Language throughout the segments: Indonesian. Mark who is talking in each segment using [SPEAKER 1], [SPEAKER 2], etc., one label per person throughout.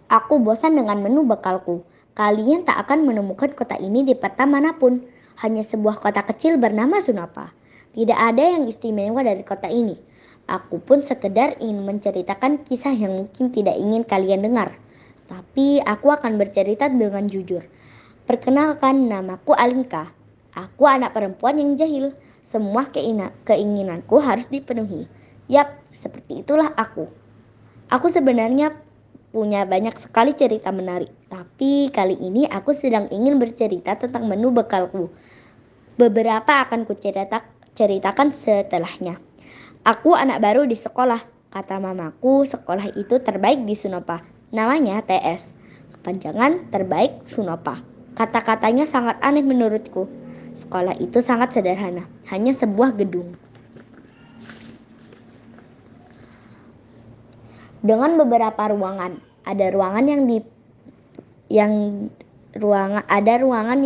[SPEAKER 1] Aku bosan dengan menu bekalku. Kalian tak akan menemukan kota ini di peta manapun. Hanya sebuah kota kecil bernama Sunapa. Tidak ada yang istimewa dari kota ini. Aku pun sekedar ingin menceritakan kisah yang mungkin tidak ingin kalian dengar. Tapi aku akan bercerita dengan jujur. Perkenalkan, namaku Alinka. Aku anak perempuan yang jahil. Semua keinginanku harus dipenuhi. Yap, seperti itulah aku. Aku sebenarnya punya banyak sekali cerita menarik, tapi kali ini aku sedang ingin bercerita tentang menu bekalku. Beberapa akan ceritakan setelahnya. Aku anak baru di sekolah. Kata mamaku, sekolah itu terbaik di Sunapa. Namanya TS. Kepanjangan terbaik Sunapa. Kata-katanya sangat aneh menurutku. Sekolah itu sangat sederhana, hanya sebuah gedung dengan beberapa ruangan. Ada ruangan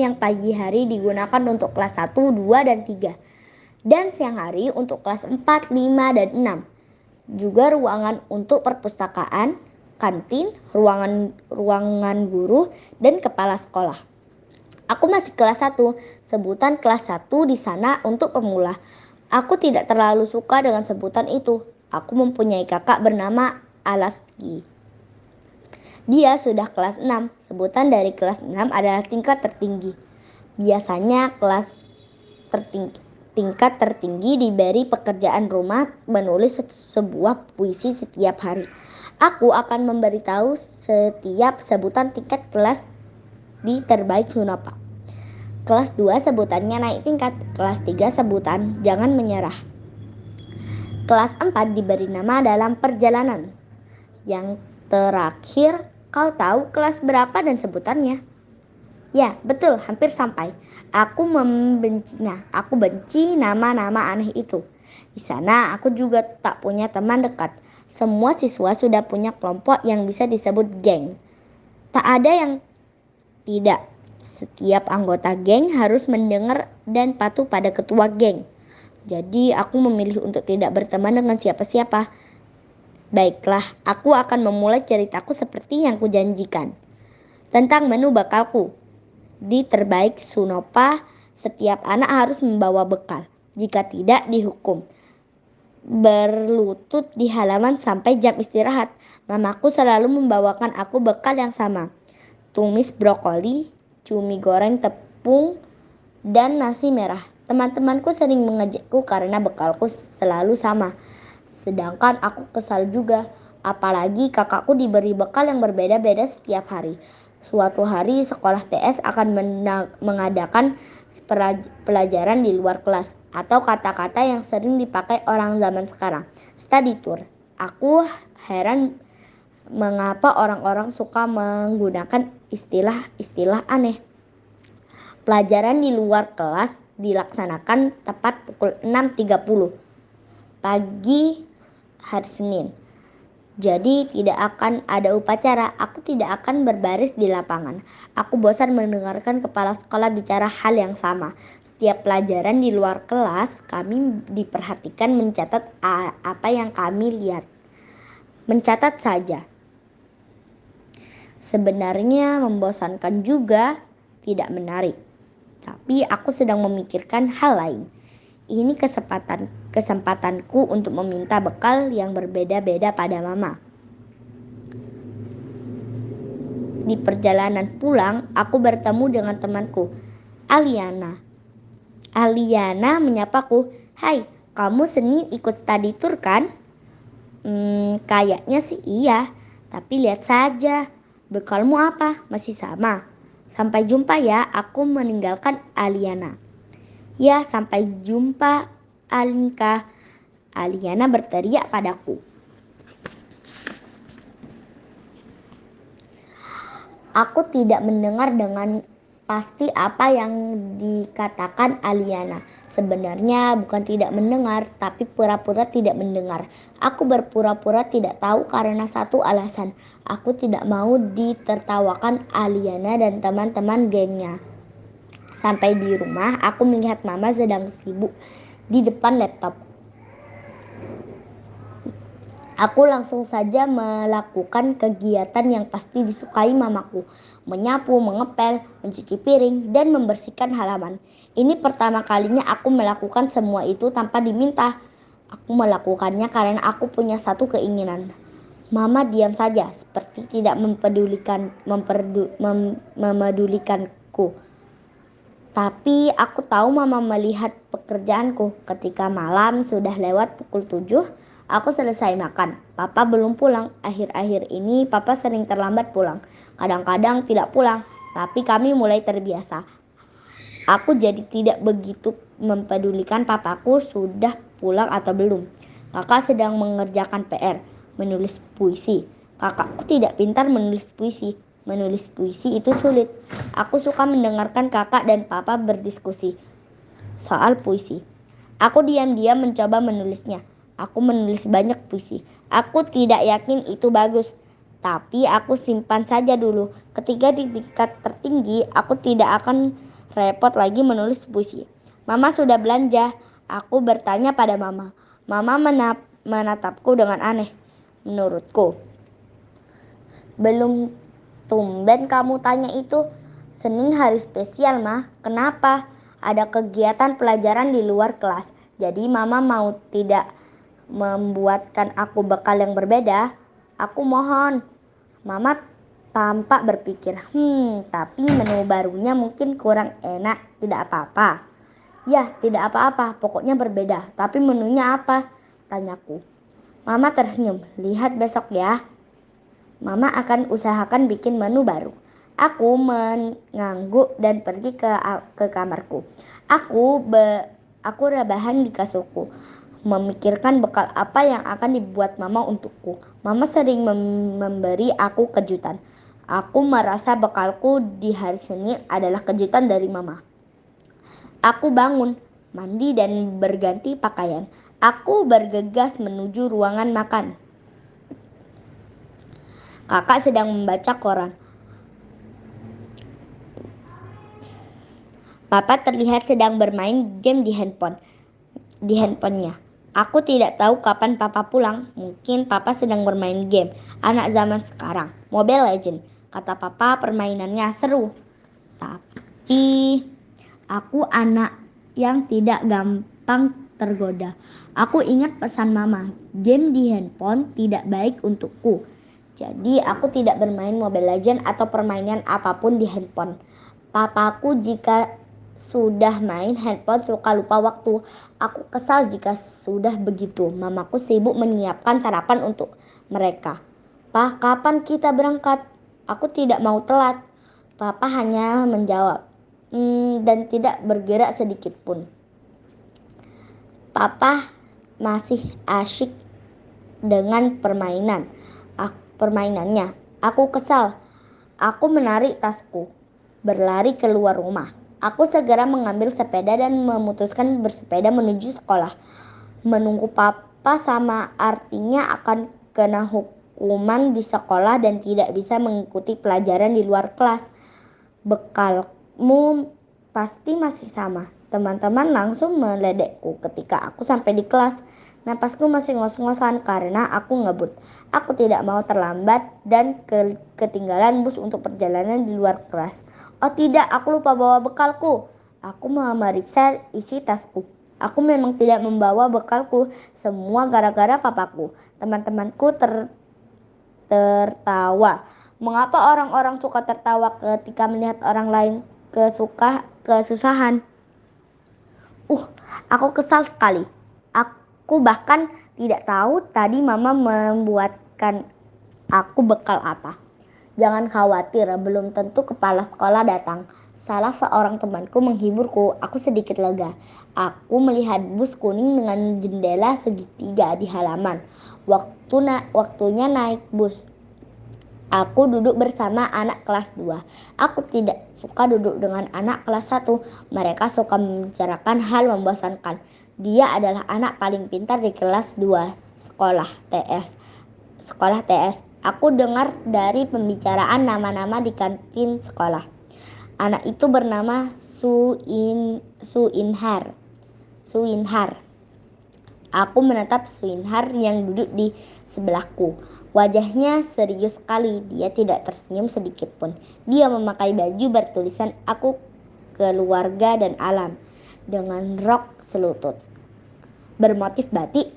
[SPEAKER 1] yang pagi hari digunakan untuk kelas 1, 2, dan 3. Dan siang hari untuk kelas 4, 5, dan 6. Juga ruangan untuk perpustakaan, kantin, ruangan guru, dan kepala sekolah. Aku masih kelas 1, sebutan kelas 1 di sana untuk pemula. Aku tidak terlalu suka dengan sebutan itu. Aku mempunyai kakak bernama Alaski. Dia sudah kelas 6. Sebutan dari kelas 6 adalah tingkat tertinggi. Biasanya tingkat tertinggi diberi pekerjaan rumah menulis sebuah puisi setiap hari. Aku akan memberitahu setiap sebutan tingkat kelas di terbaik Sunapa. Kelas 2 sebutannya naik tingkat. Kelas 3 sebutan jangan menyerah. Kelas 4 diberi nama dalam perjalanan. Yang terakhir, kau tahu kelas berapa dan sebutannya? Ya, betul, hampir sampai. Aku membencinya. Aku benci nama-nama aneh itu. Di sana aku juga tak punya teman dekat. Semua siswa sudah punya kelompok yang bisa disebut geng. Tak ada yang tidak. Setiap anggota geng harus mendengar dan patuh pada ketua geng. Jadi aku memilih untuk tidak berteman dengan siapa-siapa. Baiklah, aku akan memulai ceritaku seperti yang kujanjikan. Tentang menu bekalku. Di terbaik Sunapa, setiap anak harus membawa bekal. Jika tidak, dihukum. Berlutut di halaman sampai jam istirahat. Mamaku selalu membawakan aku bekal yang sama. Tumis brokoli, cumi goreng tepung, dan nasi merah. Teman-temanku sering mengejekku karena bekalku selalu sama. Sedangkan aku kesal juga. Apalagi kakakku diberi bekal yang berbeda-beda setiap hari. Suatu hari sekolah TS akan mengadakan pelajaran di luar kelas. Atau kata-kata yang sering dipakai orang zaman sekarang. Study tour. Aku heran mengapa orang-orang suka menggunakan istilah-istilah aneh. Pelajaran di luar kelas dilaksanakan tepat pukul 6.30 pagi hari Senin. Jadi tidak akan ada upacara. Aku tidak akan berbaris di lapangan. Aku bosan mendengarkan kepala sekolah bicara hal yang sama. Setiap pelajaran di luar kelas kami diperhatikan mencatat apa yang kami lihat. Mencatat saja. Sebenarnya membosankan juga, tidak menarik. Tapi aku sedang memikirkan hal lain. Ini kesempatanku untuk meminta bekal yang berbeda-beda pada mama. Di perjalanan pulang, aku bertemu dengan temanku, Aliana. Aliana menyapaku, "Hai, kamu Senin ikut study tour kan?" Kayaknya sih iya, tapi lihat saja. Bekalmu apa? Masih sama? Sampai jumpa ya, aku meninggalkan Aliana. Ya, sampai jumpa Alinka. Aliana berteriak padaku. Aku tidak mendengar dengan pasti apa yang dikatakan Aliana. Sebenarnya bukan tidak mendengar, tapi pura-pura tidak mendengar. Aku berpura-pura tidak tahu karena satu alasan. Aku tidak mau ditertawakan Aliana dan teman-teman gengnya. Sampai di rumah, aku melihat mama sedang sibuk di depan laptop. Aku langsung saja melakukan kegiatan yang pasti disukai mamaku. Menyapu, mengepel, mencuci piring, dan membersihkan halaman. Ini pertama kalinya aku melakukan semua itu tanpa diminta. Aku melakukannya karena aku punya satu keinginan. Mama diam saja, seperti tidak memedulikanku. Tapi aku tahu mama melihat pekerjaanku. Ketika malam sudah lewat pukul 7, aku selesai makan. Papa belum pulang. Akhir-akhir ini papa sering terlambat pulang. Kadang-kadang tidak pulang, tapi kami mulai terbiasa. Aku jadi tidak begitu mempedulikan papaku sudah pulang atau belum. Kakak sedang mengerjakan PR, menulis puisi. Kakakku tidak pintar menulis puisi. Menulis puisi itu sulit. Aku suka mendengarkan kakak dan papa berdiskusi soal puisi. Aku diam-diam mencoba menulisnya. Aku menulis banyak puisi. Aku tidak yakin itu bagus, tapi aku simpan saja dulu. Ketika di tingkat tertinggi, aku tidak akan repot lagi menulis puisi. Mama sudah belanja. Aku bertanya pada mama. Mama menatapku dengan aneh. Menurutku, belum tumben kamu tanya itu. Senin hari spesial, Mah. Kenapa? Ada kegiatan pelajaran di luar kelas. Jadi mama mau tidak membuatkan aku bekal yang berbeda. Aku mohon. Mama tampak berpikir, tapi menu barunya mungkin kurang enak. Tidak apa-apa. Ya, tidak apa-apa. Pokoknya berbeda. Tapi menunya apa? Tanyaku. Mama tersenyum. Lihat besok ya. Mama akan usahakan bikin menu baru. Aku mengangguk dan pergi ke kamarku. Aku rebahan di kasurku, memikirkan bekal apa yang akan dibuat mama untukku. Mama sering memberi aku kejutan. Aku merasa bekalku di hari Senin adalah kejutan dari mama. Aku bangun, mandi dan berganti pakaian. Aku bergegas menuju ruangan makan. Kakak sedang membaca koran. Papa terlihat sedang bermain game di handphonenya. Aku tidak tahu kapan papa pulang. Mungkin papa sedang bermain game. Anak zaman sekarang, Mobile Legends. Kata papa permainannya seru. Tapi aku anak yang tidak gampang tergoda. Aku ingat pesan mama, game di handphone tidak baik untukku. Jadi aku tidak bermain Mobile Legends atau permainan apapun di handphone. Papaku jika sudah main handphone suka lupa waktu. Aku kesal jika sudah begitu. Mamaku sibuk menyiapkan sarapan untuk mereka. "Pak, kapan kita berangkat?" Aku tidak mau telat. Papa hanya menjawab, dan tidak bergerak sedikit pun. Papa masih asyik dengan permainannya. Aku kesal. Aku menarik tasku, berlari keluar rumah. Aku segera mengambil sepeda dan memutuskan bersepeda menuju sekolah. Menunggu papa sama artinya akan kena hukuman di sekolah dan tidak bisa mengikuti pelajaran di luar kelas. Bekalmu pasti masih sama. Teman-teman langsung meledekku ketika aku sampai di kelas. Napasku masih ngos-ngosan karena aku ngebut. Aku tidak mau terlambat dan ketinggalan bus untuk perjalanan di luar kelas. Oh tidak, aku lupa bawa bekalku. Aku memeriksa isi tasku. Aku memang tidak membawa bekalku. Semua gara-gara papaku. Teman-temanku tertawa. Mengapa orang-orang suka tertawa ketika melihat orang lain kesusahan? Aku kesal sekali. Aku bahkan tidak tahu tadi mama membuatkan aku bekal apa. Jangan khawatir, belum tentu kepala sekolah datang. Salah seorang temanku menghiburku. Aku sedikit lega. Aku melihat bus kuning dengan jendela segitiga di halaman. Waktunya naik bus. Aku duduk bersama anak kelas 2. Aku tidak suka duduk dengan anak kelas 1. Mereka suka membicarakan hal membosankan. Dia adalah anak paling pintar di kelas 2 sekolah TS. Aku dengar dari pembicaraan nama-nama di kantin sekolah. Anak itu bernama Suinhar. Aku menatap Swinhar yang duduk di sebelahku. Wajahnya serius sekali, dia tidak tersenyum sedikit pun. Dia memakai baju bertulisan "Aku Keluarga dan Alam" dengan rok selutut bermotif batik.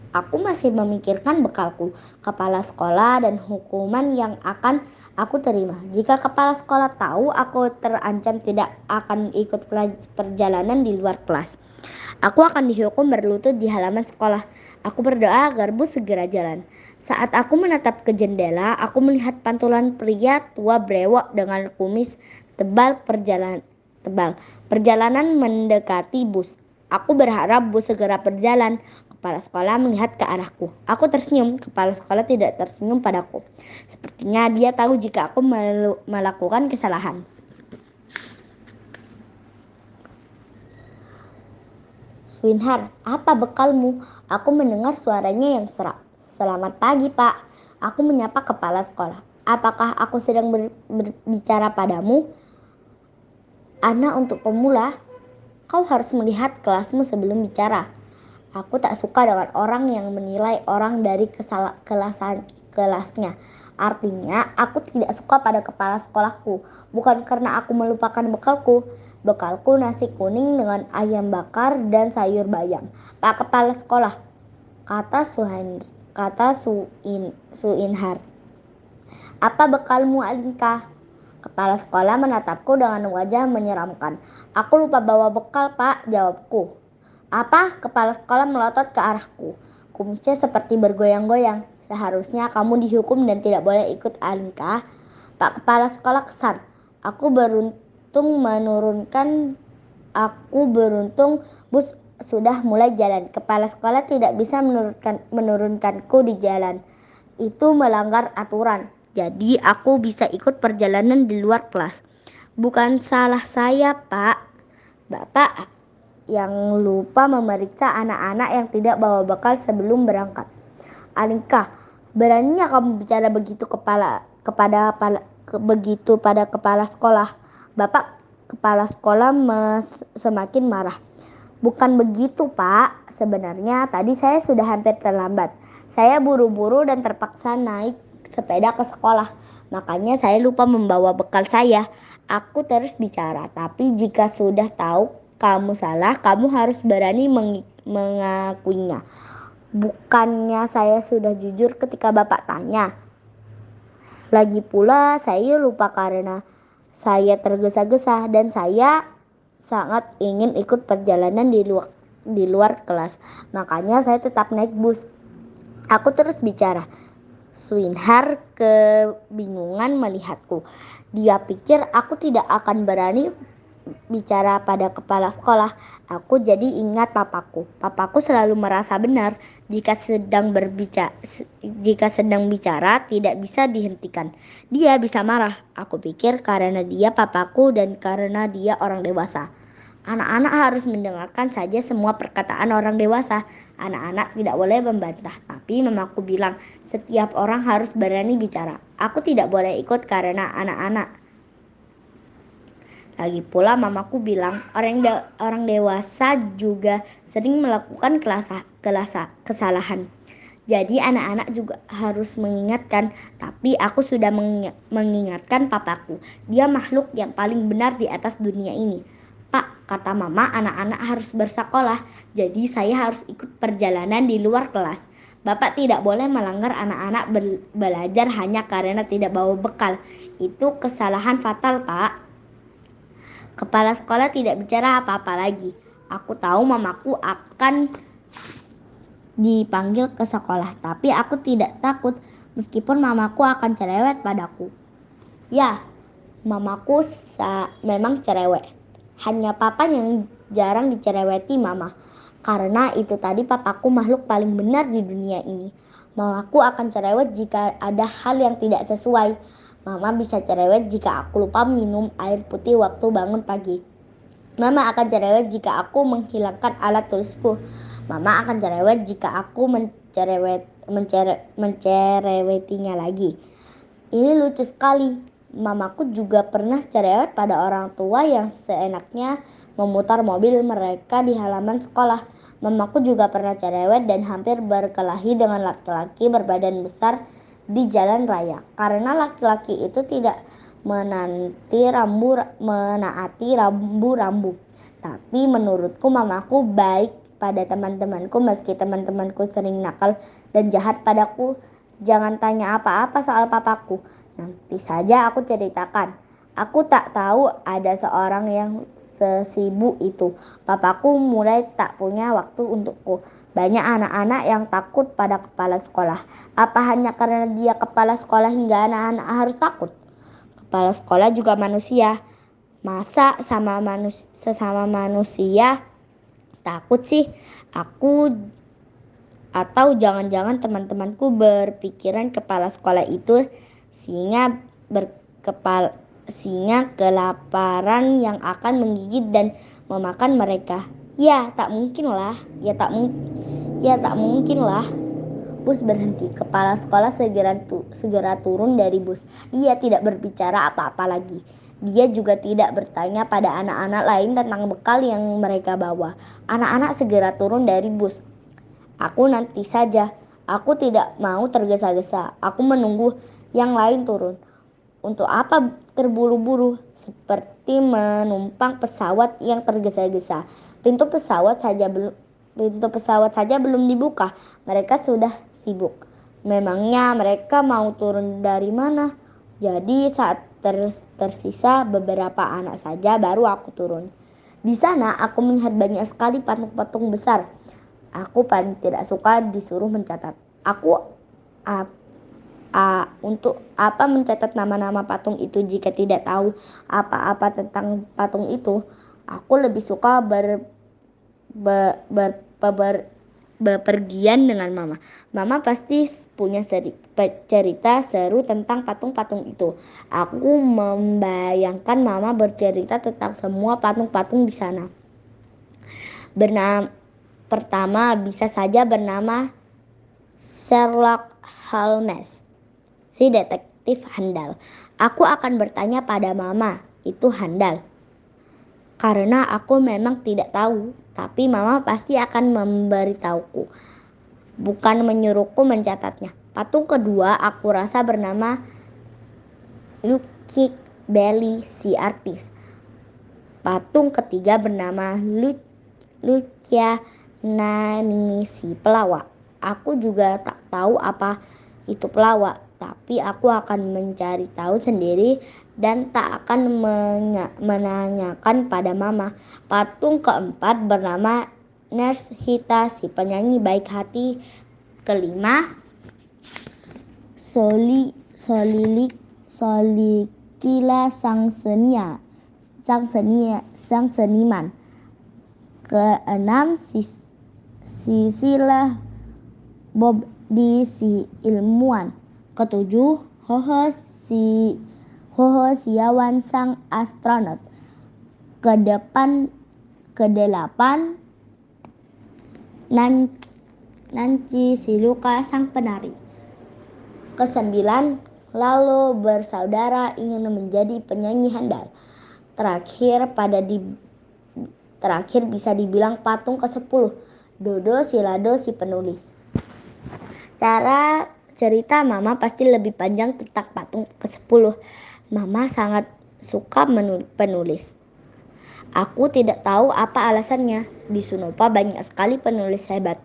[SPEAKER 1] Aku masih memikirkan bekalku, kepala sekolah, dan hukuman yang akan aku terima. Jika kepala sekolah tahu aku terancam tidak akan ikut perjalanan di luar kelas, aku akan dihukum berlutut di halaman sekolah. Aku berdoa agar bus segera jalan. Saat aku menatap ke jendela, aku melihat pantulan pria tua brewok dengan kumis tebal perjalanan mendekati bus. Aku berharap bus segera berjalan. Kepala sekolah melihat ke arahku. Aku tersenyum. Kepala sekolah tidak tersenyum padaku. Sepertinya dia tahu jika aku melakukan kesalahan. Swinhar, apa bekalmu? Aku mendengar suaranya yang serak. Selamat pagi, Pak. Aku menyapa kepala sekolah. Apakah aku sedang berbicara padamu? Anak untuk pemula, kau harus melihat kelasmu sebelum bicara. Aku tak suka dengan orang yang menilai orang dari kelasnya. Artinya, aku tidak suka pada kepala sekolahku. Bukan karena aku melupakan bekalku. Bekalku nasi kuning dengan ayam bakar dan sayur bayam. Pak kepala sekolah, kata Suinhar. Apa bekalmu, Alinka? Kepala sekolah menatapku dengan wajah menyeramkan. Aku lupa bawa bekal, Pak, jawabku. Apa? Kepala sekolah melotot ke arahku. Kumisnya seperti bergoyang-goyang. Seharusnya kamu dihukum dan tidak boleh ikut, Alinka. Pak kepala sekolah kesal. Aku beruntung bus sudah mulai jalan. Kepala sekolah tidak bisa menurunkanku di jalan. Itu melanggar aturan. Jadi aku bisa ikut perjalanan di luar kelas. Bukan salah saya, Pak. Bapak yang lupa memeriksa anak-anak yang tidak bawa bekal sebelum berangkat. Alinka, beraninya kamu bicara begitu pada kepala sekolah. Bapak kepala sekolah semakin marah. Bukan begitu, Pak. Sebenarnya tadi saya sudah hampir terlambat. Saya buru-buru dan terpaksa naik sepeda ke sekolah. Makanya saya lupa membawa bekal saya. Aku terus bicara, tapi jika sudah tahu kamu salah, kamu harus berani mengakuinya. Bukannya saya sudah jujur ketika Bapak tanya. Lagi pula saya lupa karena saya tergesa-gesa dan saya sangat ingin ikut perjalanan di luar kelas. Makanya saya tetap naik bus. Aku terus bicara. Swinhar kebingungan melihatku. Dia pikir aku tidak akan berani bicara pada kepala sekolah. Aku jadi ingat papaku. Papaku selalu merasa benar jika sedang bicara tidak bisa dihentikan. Dia bisa marah. Aku pikir karena dia papaku dan karena dia orang dewasa. Anak-anak harus mendengarkan saja semua perkataan orang dewasa. Anak-anak tidak boleh membantah. Tapi mamaku bilang setiap orang harus berani bicara. Aku tidak boleh ikut karena anak-anak. Lagi pula mamaku bilang orang dewasa juga sering melakukan kesalahan. Jadi anak-anak juga harus mengingatkan. Tapi aku sudah mengingatkan papaku. Dia makhluk yang paling benar di atas dunia ini. Pak, kata mama, anak-anak harus bersekolah. Jadi saya harus ikut perjalanan di luar kelas. Bapak tidak boleh melanggar anak-anak belajar hanya karena tidak bawa bekal. Itu kesalahan fatal, Pak. Kepala sekolah tidak bicara apa-apa lagi. Aku tahu mamaku akan dipanggil ke sekolah, tapi aku tidak takut meskipun mamaku akan cerewet padaku. Ya, mamaku memang cerewet. Hanya papa yang jarang dicereweti mama. Karena itu tadi papaku makhluk paling benar di dunia ini. Mamaku akan cerewet jika ada hal yang tidak sesuai. Mama bisa cerewet jika aku lupa minum air putih waktu bangun pagi. Mama akan cerewet jika aku menghilangkan alat tulisku. Mama akan cerewet jika aku mencerewetinya lagi. Ini lucu sekali. Mamaku juga pernah cerewet pada orang tua yang seenaknya memutar mobil mereka di halaman sekolah. Mamaku juga pernah cerewet dan hampir berkelahi dengan laki-laki berbadan besar di jalan raya. Karena laki-laki itu tidak menaati rambu-rambu. Tapi menurutku mamaku baik pada teman-temanku meski teman-temanku sering nakal dan jahat padaku. Jangan tanya apa-apa soal papaku. Nanti saja aku ceritakan. Aku tak tahu ada seorang yang sesibuk itu. Papaku mulai tak punya waktu untukku. Banyak anak-anak yang takut pada kepala sekolah. Apa hanya karena dia kepala sekolah hingga anak-anak harus takut? Kepala sekolah juga manusia. Masa sesama manusia takut sih? Atau jangan-jangan teman-temanku berpikiran kepala sekolah itu singa kelaparan yang akan menggigit dan memakan mereka. Ya, tak mungkin lah. Bus berhenti. Kepala sekolah segera turun dari bus. Dia tidak berbicara apa-apa lagi. Dia juga tidak bertanya pada anak-anak lain tentang bekal yang mereka bawa. Anak-anak segera turun dari bus. Aku nanti saja. Aku tidak mau tergesa-gesa. Aku menunggu yang lain turun. Untuk apa terburu-buru? Seperti menumpang pesawat yang tergesa-gesa. Pintu pesawat saja belum dibuka. Mereka sudah sibuk. Memangnya mereka mau turun dari mana? Jadi saat tersisa beberapa anak saja baru aku turun. Di sana aku melihat banyak sekali patung-patung besar. Aku paling tidak suka disuruh mencatat. Untuk apa mencatat nama-nama patung itu jika tidak tahu apa-apa tentang patung itu? Aku lebih suka bepergian dengan mama. Mama pasti punya cerita seru tentang patung-patung itu. Aku membayangkan mama bercerita tentang semua patung-patung di sana. Pertama bisa saja bernama Sherlock Holmes, si detektif handal. Aku akan bertanya pada mama, itu handal? Karena aku memang tidak tahu, tapi mama pasti akan memberitahuku, bukan menyuruhku mencatatnya. Patung kedua aku rasa bernama Lucky Belly, si artis. Patung ketiga bernama Lucia Nani, si pelawak. Aku juga tak tahu apa itu pelawak, tapi aku akan mencari tahu sendiri dan tak akan menanyakan pada mama. Patung keempat bernama Nurse Hita, si penyanyi baik hati. Kelima, Solikila sang seniman. Keenam, Sisilah Bob di si ilmuwan. Ketujuh, Hoho Siawan sang astronot. Kedelapan, Nanci Siluka sang penari. Kesembilan, Lalo bersaudara ingin menjadi penyanyi handal. Terakhir bisa dibilang patung ke-10, Dodo Silado si penulis. Cara cerita mama pasti lebih panjang tentang patung ke-10. Mama sangat suka penulis. Aku tidak tahu apa alasannya. Di Sunopa banyak sekali penulis hebat.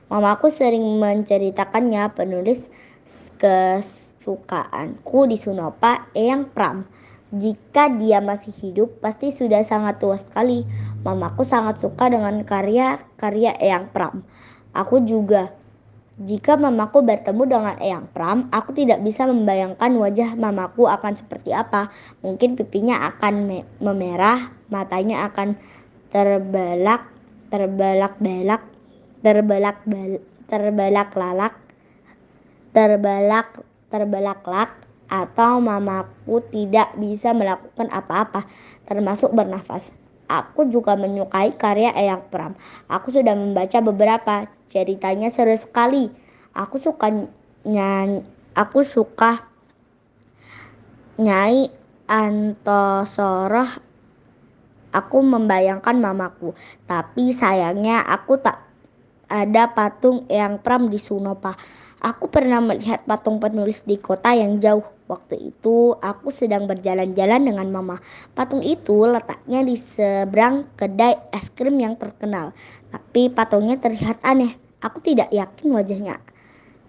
[SPEAKER 1] Mamaku sering menceritakannya. Penulis kesukaanku di Sunopa, Eyang Pram. Jika dia masih hidup, pasti sudah sangat tua sekali. Mamaku sangat suka dengan karya-karya Eyang Pram. Aku juga. Jika mamaku bertemu dengan Eyang Pram, aku tidak bisa membayangkan wajah mamaku akan seperti apa. Mungkin pipinya akan memerah, matanya akan terbelalak, atau mamaku tidak bisa melakukan apa-apa, termasuk bernafas. Aku juga menyukai karya Eyang Pram. Aku sudah membaca beberapa. Ceritanya seru sekali. Aku suka Nyai Antosoroh. Aku membayangkan mamaku. Tapi sayangnya aku tak ada patung Eyang Pram di Sunopa. Aku pernah melihat patung penulis di kota yang jauh. Waktu itu aku sedang berjalan-jalan dengan mama. Patung itu letaknya di seberang kedai es krim yang terkenal. Tapi patungnya terlihat aneh. Aku tidak yakin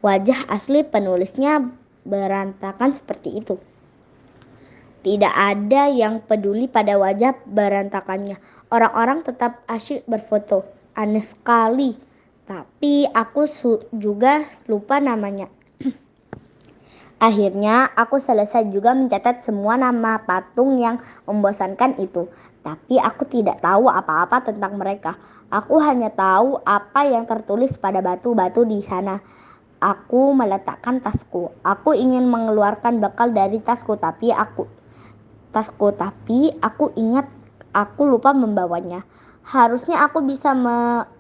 [SPEAKER 1] wajah asli penulisnya berantakan seperti itu. Tidak ada yang peduli pada wajah berantakannya. Orang-orang tetap asyik berfoto. Aneh sekali. Tapi aku juga lupa namanya. Akhirnya aku selesai juga mencatat semua nama patung yang membosankan itu. Tapi aku tidak tahu apa-apa tentang mereka. Aku hanya tahu apa yang tertulis pada batu-batu di sana. Aku meletakkan tasku. Aku ingin mengeluarkan bekal dari tasku, tapi aku ingat aku lupa membawanya. Harusnya aku bisa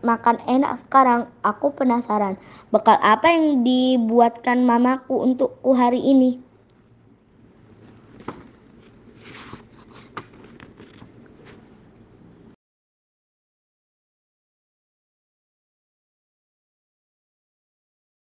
[SPEAKER 1] makan enak sekarang. Aku penasaran bekal apa yang dibuatkan mamaku untukku hari ini.